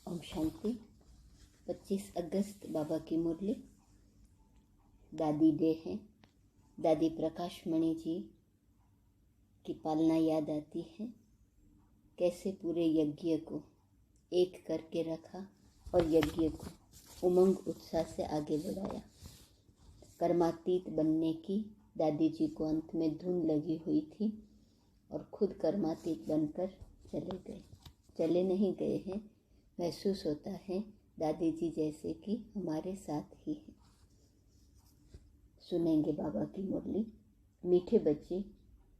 ओम शांति। 25 अगस्त बाबा की मुरली। दादी डे है। दादी प्रकाश मणि जी की पालना याद आती है। कैसे पूरे यज्ञ को एक करके रखा और यज्ञ को उमंग उत्साह से आगे बढ़ाया। कर्मातीत बनने की दादी जी को अंत में धुन लगी हुई थी और खुद कर्मातीत बनकर चले गए। चले नहीं गए हैं, महसूस होता है दादी जी जैसे कि हमारे साथ ही हैं। सुनेंगे बाबा की मुरली। मीठे बच्चे,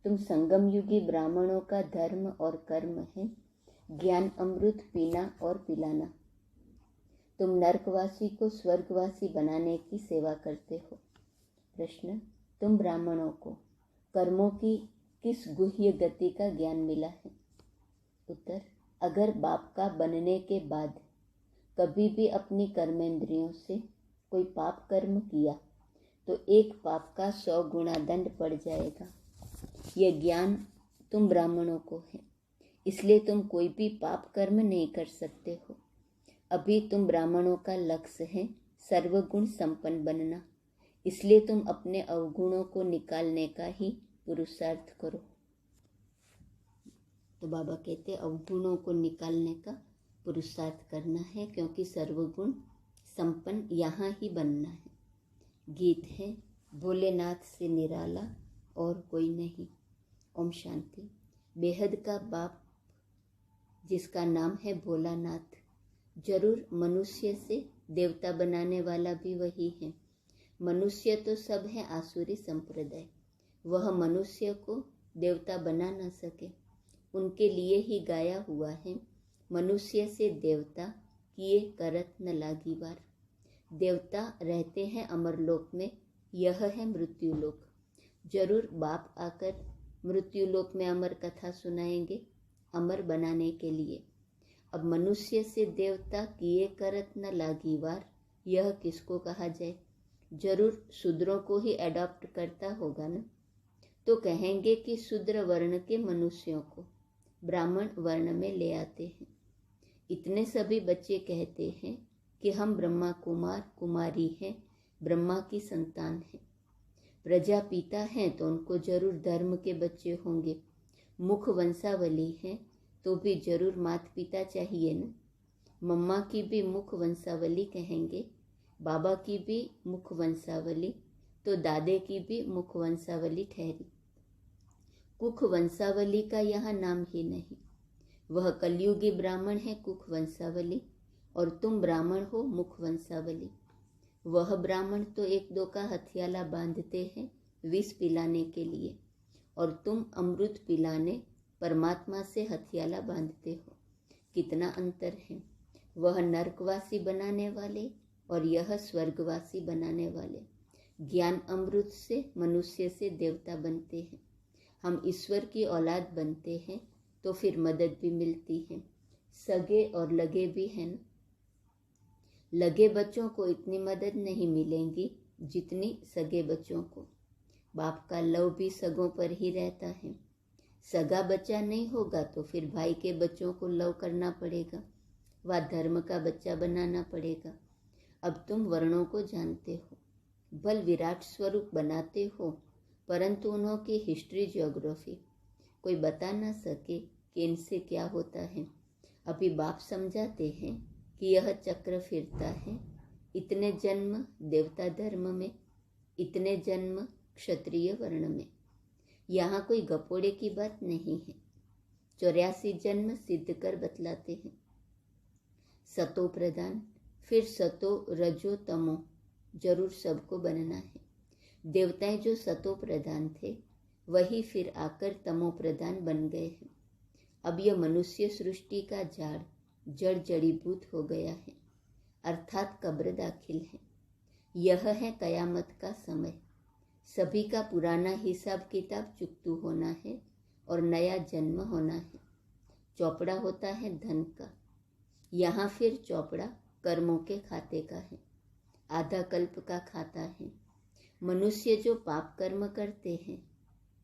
तुम संगम युगी ब्राह्मणों का धर्म और कर्म है ज्ञान अमृत पीना और पिलाना। तुम नरकवासी को स्वर्गवासी बनाने की सेवा करते हो। प्रश्न, तुम ब्राह्मणों को कर्मों की किस गुह्य गति का ज्ञान मिला है? उत्तर, अगर बाप का बनने के बाद कभी भी अपनी कर्मेंद्रियों से कोई पाप कर्म किया तो एक पाप का 100 गुना दंड पड़ जाएगा। यह ज्ञान तुम ब्राह्मणों को है, इसलिए तुम कोई भी पाप कर्म नहीं कर सकते हो। अभी तुम ब्राह्मणों का लक्ष्य है सर्वगुण संपन्न बनना, इसलिए तुम अपने अवगुणों को निकालने का ही पुरुषार्थ करो। तो बाबा कहते अवगुणों को निकालने का पुरुषार्थ करना है, क्योंकि सर्वगुण संपन्न यहाँ ही बनना है। गीत है, भोलेनाथ से निराला और कोई नहीं। ओम शांति। बेहद का बाप जिसका नाम है भोलानाथ, जरूर मनुष्य से देवता बनाने वाला भी वही है। मनुष्य तो सब है आसुरी संप्रदाय, वह मनुष्य को देवता बना न सके। उनके लिए ही गाया हुआ है, मनुष्य से देवता किए करत न लागी वार। देवता रहते हैं अमरलोक में, यह है मृत्युलोक। जरूर बाप आकर मृत्युलोक में अमर कथा सुनाएंगे अमर बनाने के लिए। अब मनुष्य से देवता किए करत न लागी वार, यह किसको कहा जाए? जरूर शूद्रों को ही अडॉप्ट करता होगा ना। तो कहेंगे कि शूद्र वर्ण के मनुष्यों को ब्राह्मण वर्ण में ले आते हैं। इतने सभी बच्चे कहते हैं कि हम ब्रह्मा कुमार कुमारी हैं, ब्रह्मा की संतान हैं। प्रजापिता हैं तो उनको जरूर धर्म के बच्चे होंगे। मुख वंशावली हैं तो भी जरूर माता पिता चाहिए न। मम्मा की भी मुख वंशावली कहेंगे, बाबा की भी मुख वंशावली, तो दादे की भी मुख वंशावली ठहरी। कुख वंशावली का यहाँ नाम ही नहीं। वह कलयुगी ब्राह्मण है कुख वंशावली, और तुम ब्राह्मण हो मुख वंशावली। वह ब्राह्मण तो एक दो का हथियाला बांधते हैं विष पिलाने के लिए, और तुम अमृत पिलाने परमात्मा से हथियाला बांधते हो। कितना अंतर है। वह नरकवासी बनाने वाले और यह स्वर्गवासी बनाने वाले। ज्ञान अमृत से मनुष्य से देवता बनते हैं। हम ईश्वर की औलाद बनते हैं तो फिर मदद भी मिलती है। सगे और लगे भी हैं। लगे बच्चों को इतनी मदद नहीं मिलेगी जितनी सगे बच्चों को। बाप का लव भी सगों पर ही रहता है। सगा बच्चा नहीं होगा तो फिर भाई के बच्चों को लव करना पड़ेगा, व धर्म का बच्चा बनाना पड़ेगा। अब तुम वर्णों को जानते हो, बल विराट स्वरूप बनाते हो, परंतु उन्हों की हिस्ट्री ज्योग्राफी कोई बता ना सके कि इनसे क्या होता है। अभी बाप समझाते हैं कि यह चक्र फिरता है। इतने जन्म देवता धर्म में, इतने जन्म क्षत्रिय वर्ण में। यहाँ कोई गपोड़े की बात नहीं है। 84 जन्म सिद्ध कर बतलाते हैं। सतो प्रधान, फिर सतो रजो तमो, जरूर सबको बनना है। देवताएं जो सतो प्रधान थे वही फिर आकर तमो प्रधान बन गए हैं। अब यह मनुष्य सृष्टि का झाड़ जड़ जड़ीभूत हो गया है, अर्थात कब्र दाखिल है। यह है कयामत का समय। सभी का पुराना हिसाब किताब चुकतू होना है और नया जन्म होना है। चौपड़ा होता है धन का, यहाँ फिर चौपड़ा कर्मों के खाते का है, आधा कल्प का खाता है। मनुष्य जो पाप कर्म करते हैं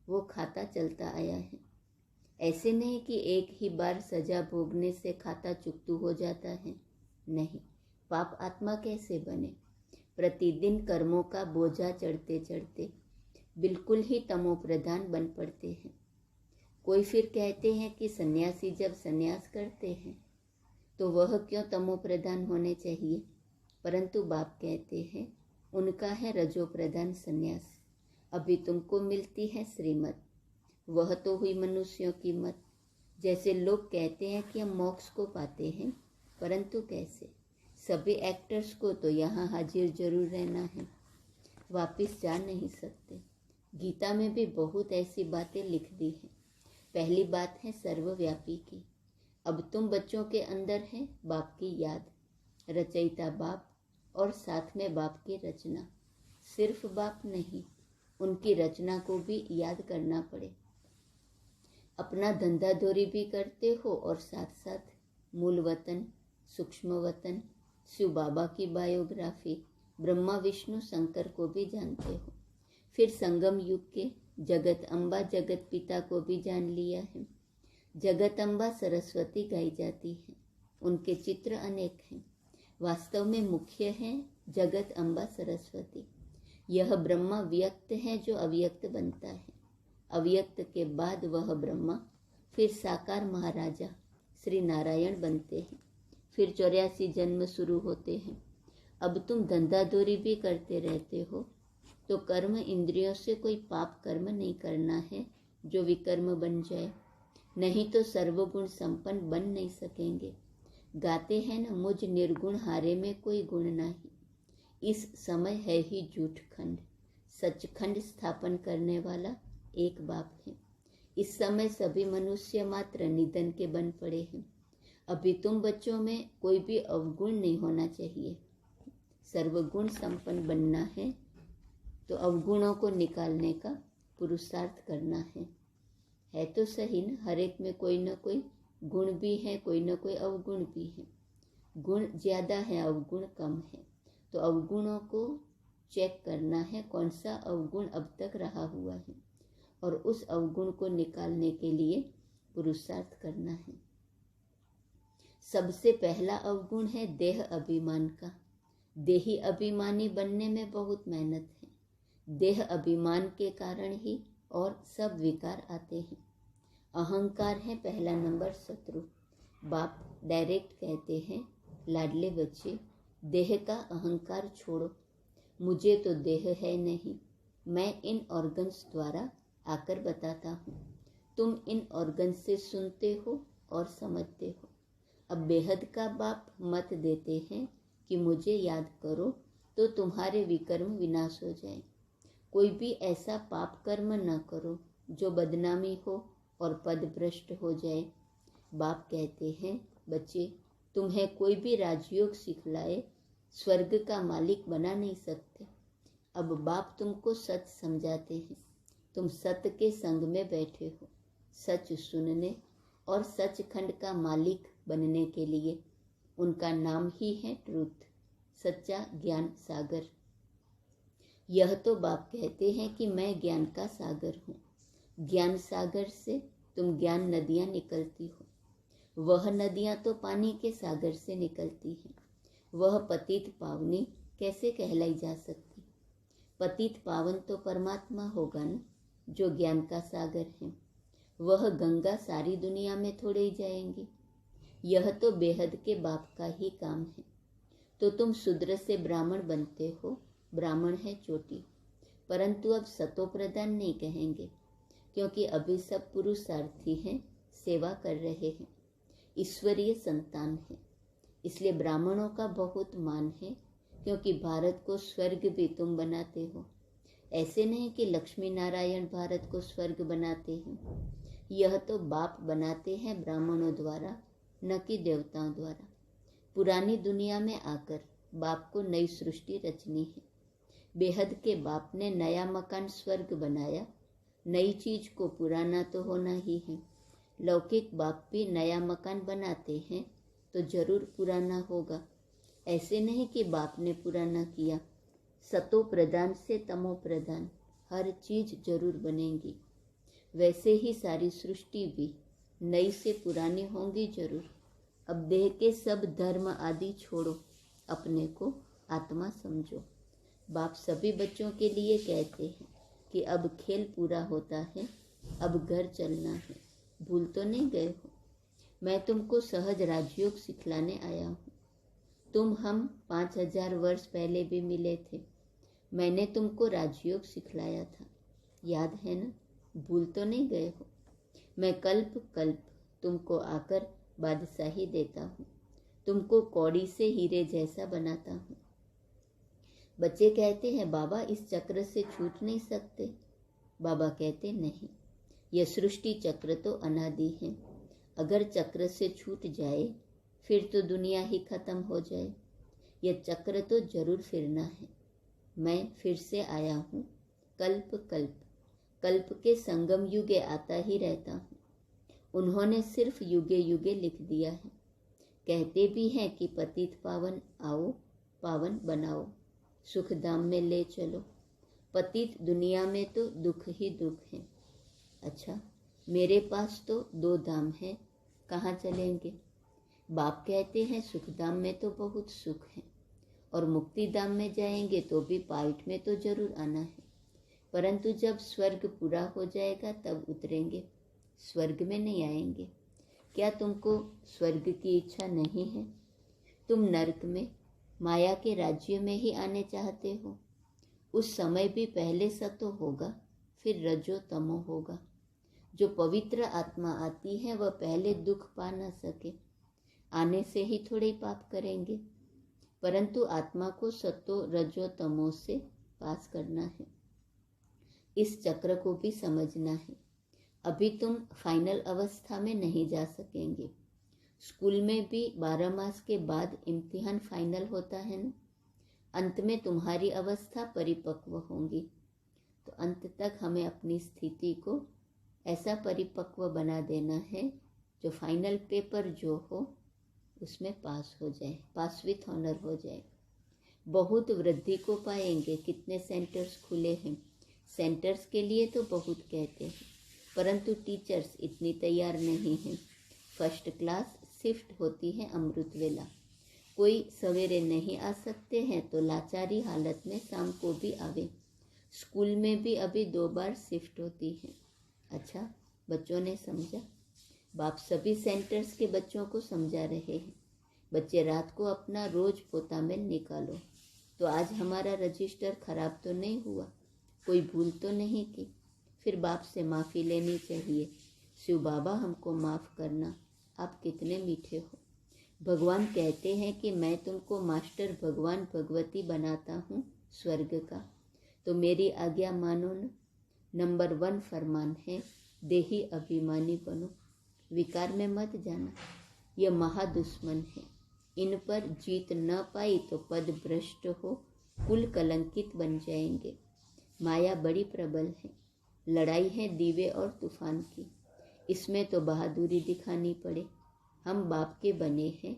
वो खाता चलता आया है। ऐसे नहीं कि एक ही बार सजा भोगने से खाता चुकतू हो जाता है। नहीं, पाप आत्मा कैसे बने? प्रतिदिन कर्मों का बोझा चढ़ते चढ़ते बिल्कुल ही तमो प्रधान बन पड़ते हैं। कोई फिर कहते हैं कि सन्यासी जब सन्यास करते हैं तो वह क्यों तमो प्रधान होने चाहिए, परंतु बाप कहते हैं उनका है रजो प्रधान सन्यास। अभी तुमको मिलती है श्रीमत, वह तो हुई मनुष्यों की मत। जैसे लोग कहते हैं कि हम मोक्ष को पाते हैं, परंतु कैसे? सभी एक्टर्स को तो यहाँ हाजिर जरूर रहना है, वापिस जा नहीं सकते। गीता में भी बहुत ऐसी बातें लिख दी हैं। पहली बात है सर्वव्यापी की। अब तुम बच्चों के अंदर है बाप की याद, रचयिता बाप और साथ में बाप की रचना। सिर्फ बाप नहीं, उनकी रचना को भी याद करना पड़े। अपना धंधा धोरी भी करते हो और साथ साथ मूल वतन, सूक्ष्म वतन, शिव बाबा की बायोग्राफी, ब्रह्मा विष्णु शंकर को भी जानते हो। फिर संगम युग के जगत अम्बा जगत पिता को भी जान लिया है। जगत अम्बा सरस्वती गाई जाती है, उनके चित्र अनेक हैं। वास्तव में मुख्य है जगत अम्बा सरस्वती। यह ब्रह्मा व्यक्त है जो अव्यक्त बनता है। अव्यक्त के बाद वह ब्रह्मा फिर साकार महाराजा श्री नारायण बनते हैं। फिर 84 जन्म शुरू होते हैं। अब तुम धंधाधोरी भी करते रहते हो तो कर्म इंद्रियों से कोई पाप कर्म नहीं करना है जो विकर्म बन जाए, नहीं तो सर्वगुण संपन्न बन नहीं सकेंगे। गाते हैं न, मुझ निर्गुण हारे में कोई गुण नहीं। इस समय है ही झूठ खंड, सचखंड स्थापन करने वाला एक बाप है। इस समय सभी मनुष्य मात्र निधन के बन पड़े हैं। अभी तुम बच्चों में कोई भी अवगुण नहीं होना चाहिए, सर्वगुण संपन्न बनना है। तो अवगुणों को निकालने का पुरुषार्थ करना है तो सही न। हर एक में कोई न कोई गुण भी है, कोई न कोई अवगुण भी है। गुण ज़्यादा है, अवगुण कम है, तो अवगुणों को चेक करना है कौन सा अवगुण अब तक रहा हुआ है और उस अवगुण को निकालने के लिए पुरुषार्थ करना है। सबसे पहला अवगुण है देह अभिमान का। देही अभिमानी बनने में बहुत मेहनत है। देह अभिमान के कारण ही और सब विकार आते हैं। अहंकार है पहला नंबर शत्रु। बाप डायरेक्ट कहते हैं, लाडले बच्चे देह का अहंकार छोड़ो। मुझे तो देह है नहीं, मैं इन ऑर्गन्स द्वारा आकर बताता हूँ। तुम इन ऑर्गन्स से सुनते हो और समझते हो। अब बेहद का बाप मत देते हैं कि मुझे याद करो तो तुम्हारे विकर्म विनाश हो जाए। कोई भी ऐसा पाप कर्म न करो जो बदनामी हो और पद भ्रष्ट हो जाए। बाप कहते हैं, बच्चे तुम्हें कोई भी राजयोग सिखलाए स्वर्ग का मालिक बना नहीं सकते। अब बाप तुमको सच समझाते हैं। तुम सत्य के संग में बैठे हो, सच सुनने और सचखंड का मालिक बनने के लिए। उनका नाम ही है ट्रूथ, सच्चा ज्ञान सागर। यह तो बाप कहते हैं कि मैं ज्ञान का सागर हूँ। ज्ञान सागर से तुम ज्ञान नदियाँ निकलती हो। वह नदियाँ तो पानी के सागर से निकलती हैं। वह पतित पावनी कैसे कहलाई जा सकती? पतित पावन तो परमात्मा होगा न, जो ज्ञान का सागर है। वह गंगा सारी दुनिया में थोड़े ही जाएंगी। यह तो बेहद के बाप का ही काम है। तो तुम शूद्र से ब्राह्मण बनते हो। ब्राह्मण है चोटी, परंतु अब सतो प्रधान नहीं कहेंगे, क्योंकि अभी सब पुरुषार्थी हैं, सेवा कर रहे हैं, ईश्वरीय संतान है। इसलिए ब्राह्मणों का बहुत मान है, क्योंकि भारत को स्वर्ग भी तुम बनाते हो। ऐसे नहीं कि लक्ष्मी नारायण भारत को स्वर्ग बनाते हैं। यह तो बाप बनाते हैं ब्राह्मणों द्वारा, न कि देवताओं द्वारा। पुरानी दुनिया में आकर बाप को नई सृष्टि रचनी है। बेहद के बाप ने नया मकान स्वर्ग बनाया। नई चीज को पुराना तो होना ही है। लौकिक बाप भी नया मकान बनाते हैं तो जरूर पुराना होगा। ऐसे नहीं कि बाप ने पुराना किया। सतो प्रधान से तमो प्रधान हर चीज जरूर बनेगी। वैसे ही सारी सृष्टि भी नई से पुरानी होंगी जरूर। अब देह के सब धर्म आदि छोड़ो, अपने को आत्मा समझो। बाप सभी बच्चों के लिए कहते हैं कि अब खेल पूरा होता है, अब घर चलना है। भूल तो नहीं गए हो? मैं तुमको सहज राजयोग सिखलाने आया हूँ। तुम हम 5000 वर्ष पहले भी मिले थे। मैंने तुमको राजयोग सिखलाया था, याद है ना? भूल तो नहीं गए हो? मैं कल्प कल्प तुमको आकर बादशाही देता हूँ, तुमको कौड़ी से हीरे जैसा बनाता हूँ। बच्चे कहते हैं बाबा इस चक्र से छूट नहीं सकते। बाबा कहते नहीं, यह सृष्टि चक्र तो अनादि है। अगर चक्र से छूट जाए फिर तो दुनिया ही खत्म हो जाए। यह चक्र तो जरूर फिरना है। मैं फिर से आया हूँ, कल्प कल्प कल्प के संगम युगे आता ही रहता हूँ। उन्होंने सिर्फ युगे युगे लिख दिया है। कहते भी हैं कि पतित पावन आओ, पावन बनाओ, सुख धाम में ले चलो। पतित दुनिया में तो दुख ही दुख है। अच्छा, मेरे पास तो 2 धाम है, कहाँ चलेंगे? बाप कहते हैं सुख धाम में तो बहुत सुख है, और मुक्ति धाम में जाएंगे तो भी पाइट में तो जरूर आना है। परंतु जब स्वर्ग पूरा हो जाएगा तब उतरेंगे, स्वर्ग में नहीं आएंगे। क्या तुमको स्वर्ग की इच्छा नहीं है? तुम नरक में माया के राज्य में ही आने चाहते हो। उस समय भी पहले सतो होगा, फिर रजो तमो होगा। जो पवित्र आत्मा आती है वह पहले दुख पा न सके, आने से ही थोड़े ही पाप करेंगे। परंतु आत्मा को सतो रजो तमो से पास करना है। इस चक्र को भी समझना है। अभी तुम फाइनल अवस्था में नहीं जा सकेंगे। स्कूल में भी 12 मास के बाद इम्तिहान फाइनल होता है ना। अंत में तुम्हारी अवस्था परिपक्व होंगी। तो अंत तक हमें अपनी स्थिति को ऐसा परिपक्व बना देना है जो फाइनल पेपर जो हो उसमें पास हो जाए, पास विथ ऑनर हो जाए। बहुत वृद्धि को पाएंगे। कितने सेंटर्स खुले हैं। सेंटर्स के लिए तो बहुत कहते हैं, परंतु टीचर्स इतनी तैयार नहीं हैं। फर्स्ट क्लास शिफ्ट होती है अमृत वेला। कोई सवेरे नहीं आ सकते हैं तो लाचारी हालत में शाम को भी आवे। स्कूल में भी अभी 2 बार शिफ्ट होती है। अच्छा, बच्चों ने समझा? बाप सभी सेंटर्स के बच्चों को समझा रहे हैं। बच्चे रात को अपना रोज पोता में निकालो। तो आज हमारा रजिस्टर खराब तो नहीं हुआ, कोई भूल तो नहीं की? फिर बाप से माफ़ी लेनी चाहिए। शिव बाबा हमको माफ़ करना, आप कितने मीठे हो। भगवान कहते हैं कि मैं तुमको मास्टर भगवान भगवती बनाता हूँ स्वर्ग का। तो मेरी आज्ञा मानो न। नंबर 1 फरमान है, देही अभिमानी बनो। विकार में मत जाना, यह महादुश्मन है। इन पर जीत न पाई तो पद भ्रष्ट हो, कुल कलंकित बन जाएंगे। माया बड़ी प्रबल है। लड़ाई है दीवे और तूफान की। इसमें तो बहादुरी दिखानी पड़े। हम बाप के बने हैं,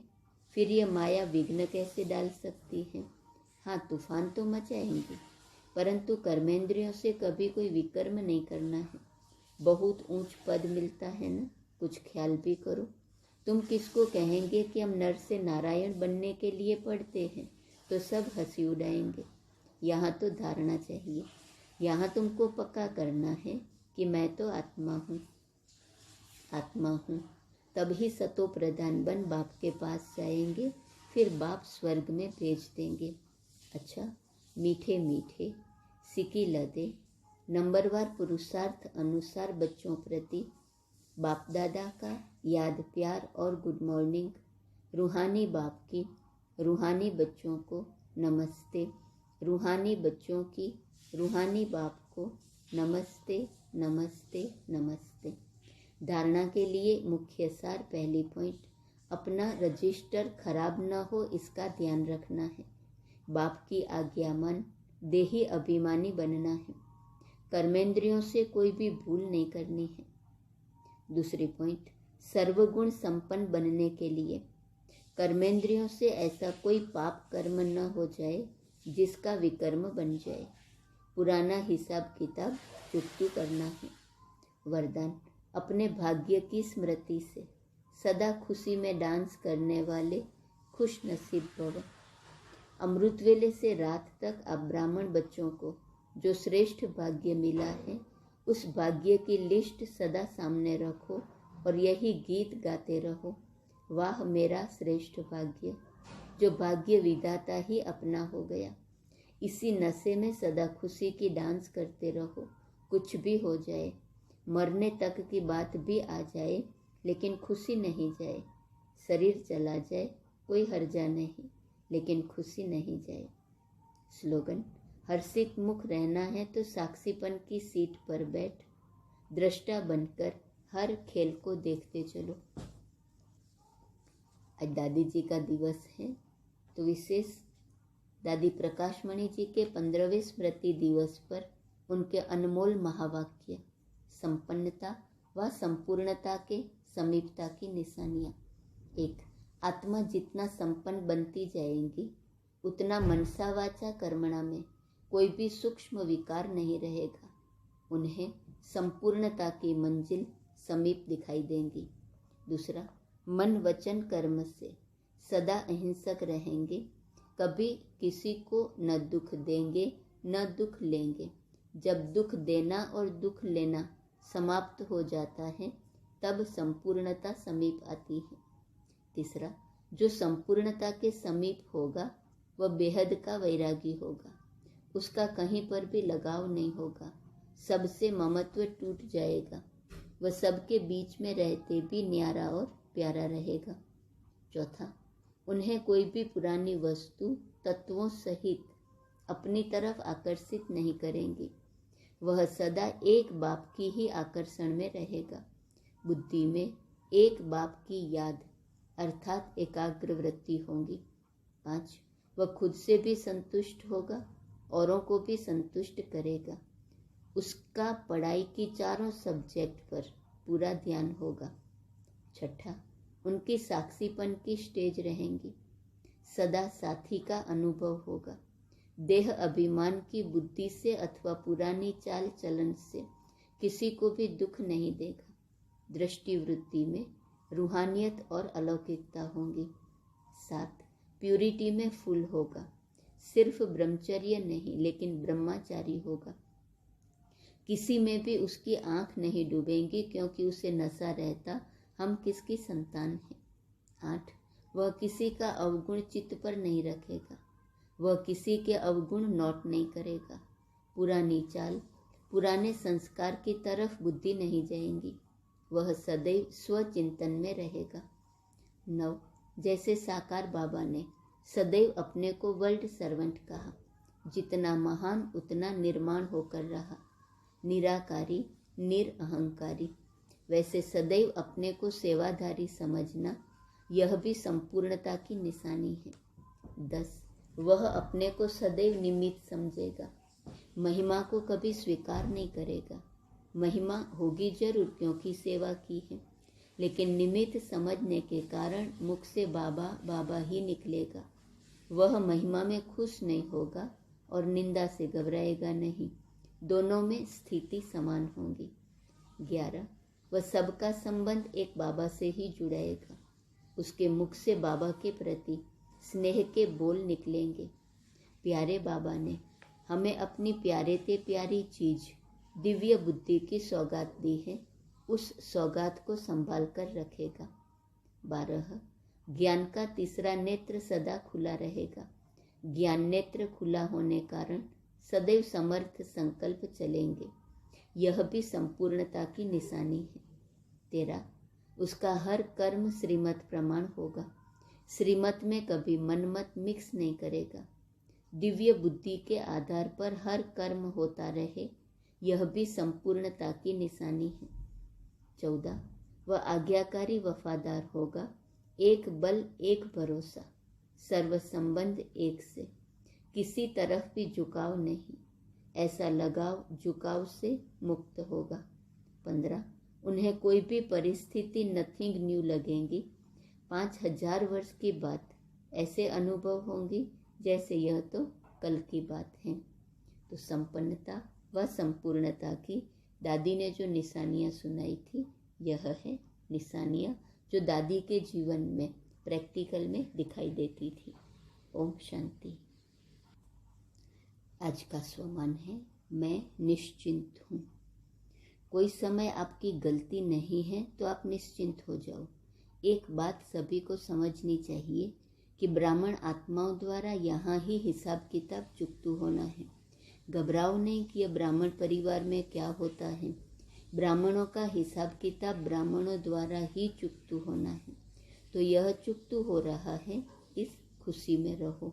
फिर ये माया विघ्न कैसे डाल सकती है? हाँ, तूफान तो मचाएंगे, परंतु कर्मेंद्रियों से कभी कोई विकर्म नहीं करना है। बहुत ऊंच पद मिलता है ना, कुछ ख्याल भी करो। तुम किसको कहेंगे कि हम नर से नारायण बनने के लिए पढ़ते हैं, तो सब हंसी उड़ाएंगे। यहाँ तो धारणा चाहिए। यहाँ तुमको पक्का करना है कि मैं तो आत्मा हूँ, आत्मा हूँ। तभी सतो प्रधान बन बाप के पास जाएंगे, फिर बाप स्वर्ग में भेज देंगे। अच्छा, मीठे मीठे सिकी लदे नंबरवार पुरुषार्थ अनुसार बच्चों प्रति बाप दादा का याद प्यार और गुड मॉर्निंग। रूहानी बाप की रूहानी बच्चों को नमस्ते। रूहानी बच्चों की रूहानी बाप को नमस्ते नमस्ते नमस्ते। धारणा के लिए मुख्य सार, पहली पॉइंट, अपना रजिस्टर खराब न हो इसका ध्यान रखना है। बाप की आज्ञा मान, देही अभिमानी बनना है। कर्मेंद्रियों से कोई भी भूल नहीं करनी है। दूसरी पॉइंट, सर्वगुण संपन्न बनने के लिए कर्मेंद्रियों से ऐसा कोई पाप कर्म न हो जाए जिसका विकर्म बन जाए। पुराना हिसाब किताब चुकती करना है। वरदान, अपने भाग्य की स्मृति से सदा खुशी में डांस करने वाले खुश नसीब भव। अमृत वेले से रात तक आप ब्राह्मण बच्चों को जो श्रेष्ठ भाग्य मिला है उस भाग्य की लिस्ट सदा सामने रखो और यही गीत गाते रहो। वाह मेरा श्रेष्ठ भाग्य, जो भाग्य विधाता ही अपना हो गया। इसी नशे में सदा खुशी की डांस करते रहो। कुछ भी हो जाए, मरने तक की बात भी आ जाए, लेकिन खुशी नहीं जाए। शरीर चला जाए कोई हर्जा नहीं, लेकिन खुशी नहीं जाए। स्लोगन: हर्षित मुख रहना है तो साक्षीपन की सीट पर बैठ दृष्टा बनकर हर खेल को देखते चलो। आज दादी जी का दिवस है, तो विशेष दादी प्रकाशमणि जी के 15वें स्मृति दिवस पर उनके अनमोल महावाक्य संपन्नता व संपूर्णता के समीपता की निशानियाँ। 1. आत्मा जितना संपन्न बनती जाएंगी उतना मनसा वाचा कर्मणा में कोई भी सूक्ष्म विकार नहीं रहेगा। उन्हें संपूर्णता की मंजिल समीप दिखाई देंगी। 2. मन वचन कर्म से सदा अहिंसक रहेंगे। कभी किसी को न दुख देंगे न दुख लेंगे। जब दुख देना और दुख लेना समाप्त हो जाता है तब संपूर्णता समीप आती है। 3. जो संपूर्णता के समीप होगा वह बेहद का वैरागी होगा। उसका कहीं पर भी लगाव नहीं होगा। सबसे ममत्व टूट जाएगा। वह सबके बीच में रहते भी न्यारा और प्यारा रहेगा। 4. उन्हें कोई भी पुरानी वस्तु तत्वों सहित अपनी तरफ आकर्षित नहीं करेंगी। वह सदा एक बाप की ही आकर्षण में रहेगा। बुद्धि में एक बाप की याद अर्थात एकाग्र वृत्ति होगी। 5. वह खुद से भी संतुष्ट होगा, औरों को भी संतुष्ट करेगा। उसका पढ़ाई की चारों सब्जेक्ट पर पूरा ध्यान होगा। 6. उनकी साक्षीपन की स्टेज रहेंगी। सदा साथी का अनुभव होगा। देह अभिमान की बुद्धि से अथवा पुरानी चाल चलन से किसी को भी दुख नहीं देगा। दृष्टि वृत्ति में रूहानियत और अलौकिकता होंगी। 7. प्यूरिटी में फुल होगा। सिर्फ ब्रह्मचर्य नहीं लेकिन ब्रह्मचारी होगा। किसी में भी उसकी आंख नहीं डूबेंगी क्योंकि उसे नशा रहता हम किसकी संतान हैं। 8. वह किसी का अवगुण चित्त पर नहीं रखेगा। वह किसी के अवगुण नोट नहीं करेगा। पुरानी चाल पुराने संस्कार की तरफ बुद्धि नहीं जाएंगी। वह सदैव स्वचिंतन में रहेगा। 9. जैसे साकार बाबा ने सदैव अपने को वर्ल्ड सर्वेंट कहा, जितना महान उतना निर्माण होकर रहा, निराकारी निरअहंकारी, वैसे सदैव अपने को सेवाधारी समझना यह भी संपूर्णता की निशानी है। 10. वह अपने को सदैव निमित्त समझेगा। महिमा को कभी स्वीकार नहीं करेगा। महिमा होगी जरूर क्योंकि सेवा की है, लेकिन निमित्त समझने के कारण मुख से बाबा बाबा ही निकलेगा। वह महिमा में खुश नहीं होगा और निंदा से घबराएगा नहीं। दोनों में स्थिति समान होगी। 11. वह सबका संबंध एक बाबा से ही जुड़ाएगा। उसके मुख से बाबा के प्रति स्नेह के बोल निकलेंगे। प्यारे बाबा ने हमें अपनी प्यारे ते प्यारी चीज दिव्य बुद्धि की सौगात दी है, उस सौगात को संभाल कर रखेगा। 12. ज्ञान का तीसरा नेत्र सदा खुला रहेगा। ज्ञान नेत्र खुला होने कारण सदैव समर्थ संकल्प चलेंगे। यह भी संपूर्णता की निशानी है। 13. उसका हर कर्म श्रीमत प्रमाण होगा। श्रीमत में कभी मनमत मिक्स नहीं करेगा। दिव्य बुद्धि के आधार पर हर कर्म होता रहे, यह भी संपूर्णता की निशानी है। 14. वह आज्ञाकारी वफादार होगा। एक बल एक भरोसा, सर्व संबंध एक से, किसी तरफ भी झुकाव नहीं। ऐसा लगाव झुकाव से मुक्त होगा। 15. उन्हें कोई भी परिस्थिति नथिंग न्यू लगेंगी। 5000 वर्ष की बात ऐसे अनुभव होंगी जैसे यह तो कल की बात है। तो संपन्नता व संपूर्णता की दादी ने जो निशानियाँ सुनाई थी, यह है निशानियाँ जो दादी के जीवन में प्रैक्टिकल में दिखाई देती थी। ओम शांति। आज का स्वमान है, मैं निश्चिंत हूँ। कोई समय आपकी गलती नहीं है तो आप निश्चिंत हो जाओ। एक बात सभी को समझनी चाहिए कि ब्राह्मण आत्माओं द्वारा यहाँ ही हिसाब किताब चुकतू होना है। घबराओ नहीं कि यह ब्राह्मण परिवार में क्या होता है। ब्राह्मणों का हिसाब किताब ब्राह्मणों द्वारा ही चुकतू होना है। तो यह चुकतू हो रहा है, इस खुशी में रहो।